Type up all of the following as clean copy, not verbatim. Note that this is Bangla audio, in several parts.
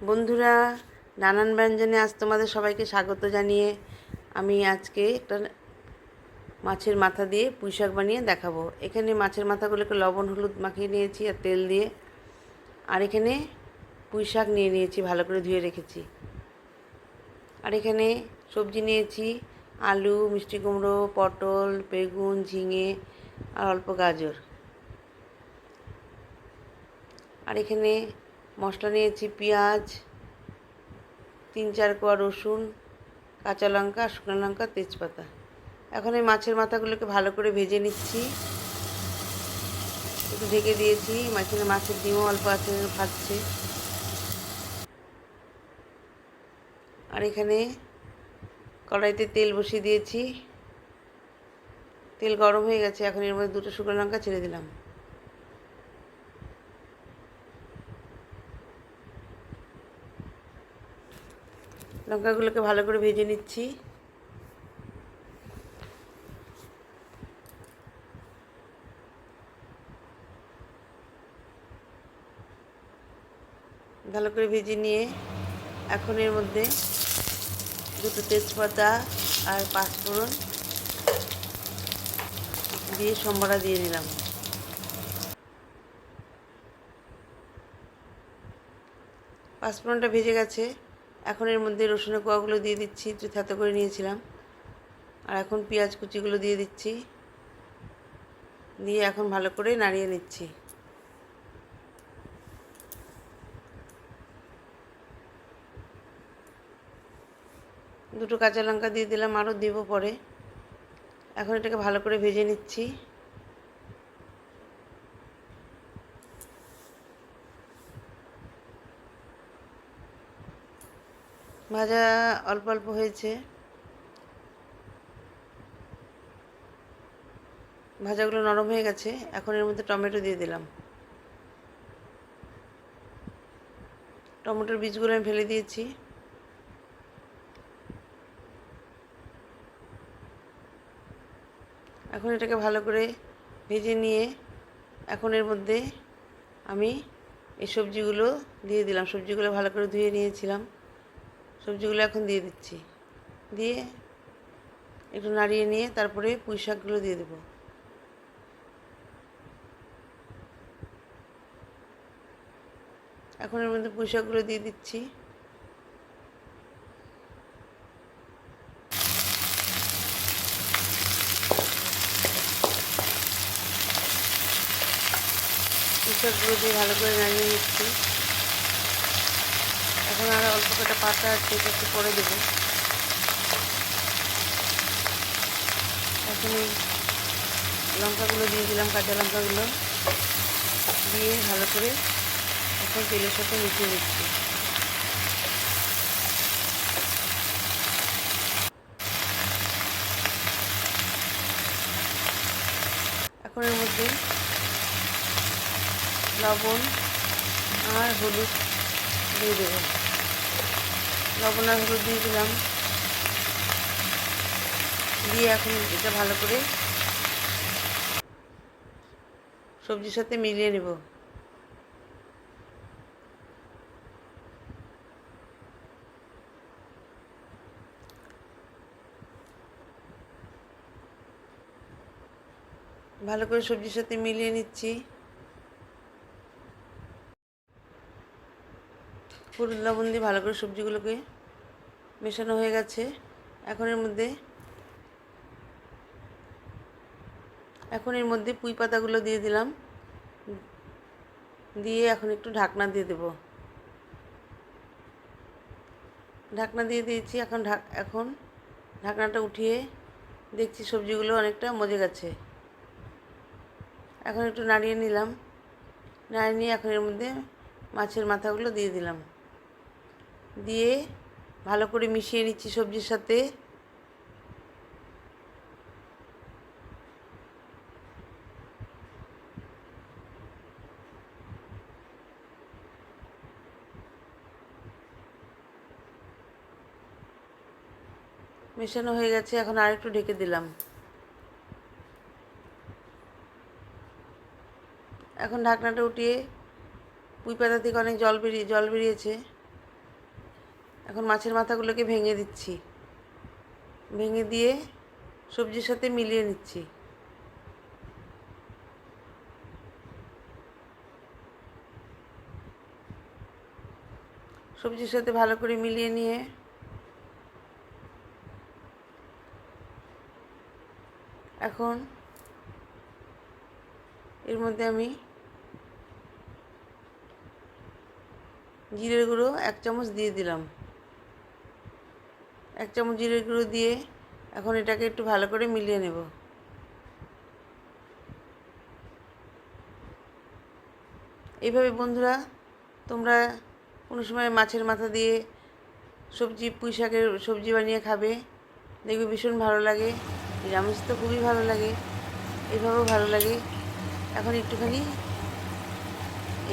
বন্ধুরা, নানান ব্যঞ্জনে আজ তোমাদের সবাইকে স্বাগত জানিয়ে আমি আজকে একটা মাছের মাথা দিয়ে পুঁইশাক বানিয়ে দেখাবো। এখানে মাছের মাথাগুলোকে লবণ হলুদ মাখিয়ে নিয়েছি আর তেল দিয়ে। আর এখানে পুঁইশাক নিয়ে নিয়েছি, ভালো করে ধুয়ে রেখেছি। আর এখানে সবজি নিয়েছি, আলু, মিষ্টি কুমড়ো, পটল, বেগুন, ঝিঙে আর অল্প গাজর। আর এখানে মশলা নিয়েছি পেঁয়াজ, 3-4 কোয়া রসুন, কাঁচা লঙ্কা, শুকনো লঙ্কা, তেজপাতা। এখন এই মাছের মাথাগুলোকে ভালো করে ভেজে নিচ্ছি। একটু ঢেকে দিয়েছি, মাঝখানে মাছের ডিমও অল্প আছে, ভাজছে। আর এখানে কড়াইতে তেল বসিয়ে দিয়েছি, তেল গরম হয়ে গেছে। এখন এর মধ্যে 2টো শুকনো লঙ্কা ছেড়ে দিলাম। লঙ্কাগুলোকে ভালো করে ভেজে নিচ্ছি। ভালো করে ভেজে নিয়ে এখন এর মধ্যে 2টো তেজপাতা আর 5 ফোড়ন দিয়ে সম্বরা দিয়ে দিলাম। পাঁচফোড়নটা ভেজে গেছে। এখন এর মধ্যে রসুনের কোয়াগুলো দিয়ে দিচ্ছি, একটু থেতো করে নিয়েছিলাম। আর এখন পেঁয়াজ কুচিগুলো দিয়ে দিচ্ছি, দিয়ে এখন ভালো করে নাড়িয়ে নিচ্ছি। দুটো কাঁচা লঙ্কা দিয়ে দিলাম, আরও দেবো পরে। এখন এটাকে ভালো করে ভেজে নিচ্ছি। ভাজা অল্প অল্প হয়েছে, ভাজাগুলো নরম হয়ে গেছে। এখন এর মধ্যে টমেটো দিয়ে দিলাম। টমেটোর বীজগুলো আমি ফেলে দিয়েছি। এখন এটাকে ভালো করে ভেজে নিয়ে এখন এর মধ্যে আমি এই সবজিগুলো দিয়ে দিলাম। সবজিগুলো ভালো করে ধুয়ে নিয়েছিলাম, সবজিগুলো এখন দিয়ে দিচ্ছি। দিয়ে একটু নাড়িয়ে নিয়ে তারপরে পুঁই শাকগুলো দিয়ে দেবো। এখন এর মধ্যে পুঁই শাকগুলো দিয়ে দিচ্ছি। পুঁই শাকগুলো দিয়ে ভালো করে নাড়িয়ে নিচ্ছি। এখন আর অল্প কটা পাতা আছে, এটা একটু পরে দেবো। এখন এই লঙ্কাগুলো দিয়ে দিলাম, কাঁচা লঙ্কাগুলো দিয়ে ভালো করে এখন তেলের সাথে মিশিয়ে নিচ্ছি। এখন এর মধ্যে লবণ আর হলুদ দিয়ে দেবো। লবণ আর হলুদ দিয়ে দিলাম, দিয়ে এখন এটা ভালো করে সবজির সাথে মিলিয়ে নেব। ভালো করে সবজির সাথে মিলিয়ে নিচ্ছি। হলুদ লবণ দিয়ে ভালো করে সবজিগুলোকে মেশানো হয়ে গেছে। এখন এর মধ্যে পুঁই পাতাগুলো দিয়ে দিলাম, দিয়ে এখন একটু ঢাকনা দিয়ে দেব। ঢাকনা দিয়ে দিয়েছি। এখন ঢাকনাটা উঠিয়ে দেখছি সবজিগুলো অনেকটা মজে গেছে। এখন একটু নাড়িয়ে নিলাম, নাড়িয়ে নিয়ে এখন এর মধ্যে মাছের মাথাগুলো দিয়ে দিলাম, দিয়ে ভালো করে মিশিয়ে নিচ্ছি সবজির সাথে। মেশানো হয়ে গেছে, এখন আর একটু ঢেকে দিলাম। এখন ঢাকনাটা উঠিয়ে পুঁই পাতা থেকে অনেক জল বেরিয়েছে, এখন মাছের মাথাগুলোকে ভেঙে দিচ্ছি, ভেঙে দিয়ে সবজির সাথে মিলিয়ে নিচ্ছি। সবজির সাথে ভালো করে মিলিয়ে নিয়ে এখন এর মধ্যে আমি জিরের গুঁড়ো 1 চামচ দিয়ে দিলাম। 1 চামচ জিরের গুঁড়ো দিয়ে এখন এটাকে একটু ভালো করে মিলিয়ে নেব। এইভাবে বন্ধুরা তোমরা কোনো সময় মাছের মাথা দিয়ে পুঁই শাকের সবজি বানিয়ে খাবে, দেখবে ভীষণ ভালো লাগে। নিরামিষ তো খুবই ভালো লাগে, এইভাবেও ভালো লাগে। এখন একটুখানি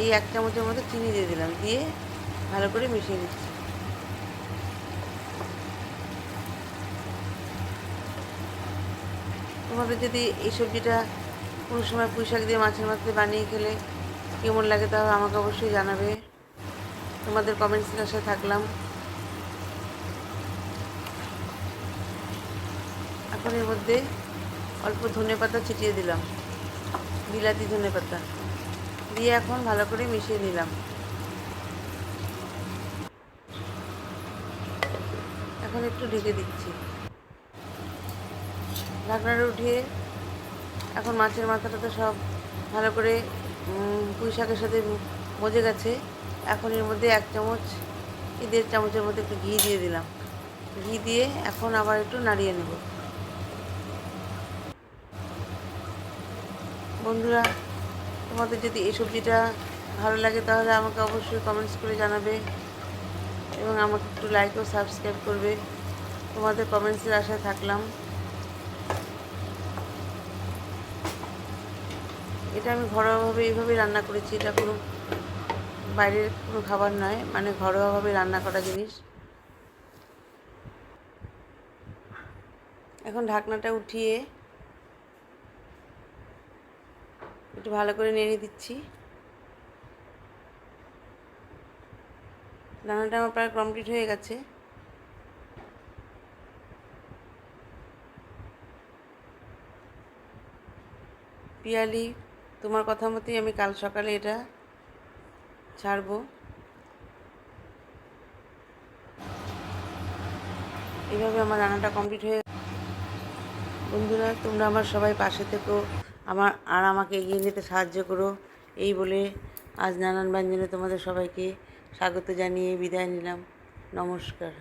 এই 1 চামচের মতো চিনি দিয়ে দিলাম, দিয়ে ভালো করে মিশিয়ে নিচ্ছি। তোমাদের যদি এই সবজিটা কোনো সময় পুঁই শাক দিয়ে মাছের মাথা বানিয়ে খেলে কেমন লাগে তাহলে আমাকে অবশ্যই জানাবে। তোমাদের কমেন্টসের আশায় থাকলাম। এখন এর মধ্যে অল্প ধনেপাতা ছিটিয়ে দিলাম, বিলাতি ধনেপাতা দিয়ে এখন ভালো করে মিশিয়ে নিলাম। এখন একটু ঢেকে দিচ্ছি, ঢাকনাটা উঠিয়ে এখন মাছের মাথাটা তো সব ভালো করে পুঁই শাকের সাথে মজে গেছে। এখন এর মধ্যে 1 চামচ কি 1.5 চামচের মধ্যে একটু ঘি দিয়ে দিলাম। ঘি দিয়ে এখন আবার একটু নাড়িয়ে নেব। বন্ধুরা তোমাদের যদি এই সবজিটা ভালো লাগে তাহলে আমাকে অবশ্যই কমেন্টস করে জানাবে এবং আমাকে একটু লাইক ও সাবস্ক্রাইব করবে। তোমাদের কমেন্টসের আশায় থাকলাম। এটা আমি ঘরোয়াভাবে এইভাবেই রান্না করেছি, এটা কোনো বাইরের কোনো খাবার নয়, মানে ঘরোয়াভাবে রান্না করা জিনিস। এখন ঢাকনাটা উঠিয়ে একটু ভালো করে নেড়ে দিচ্ছি। রান্নাটা আমার প্রায় কমপ্লিট হয়ে গেছে। পিয়ালি, তোমার কথা মতোই আমি কাল সকালে এটা ছাড়বো। এইভাবে আমার রান্নাটা কমপ্লিট হয়ে। বন্ধুরা তোমরা আমার সবাই পাশে থেকো, আমাকে এগিয়ে নিতে সাহায্য করো। এই বলে আজ নানান ব্যঞ্জনে তোমাদের সবাইকে স্বাগত জানিয়ে বিদায় নিলাম। নমস্কার।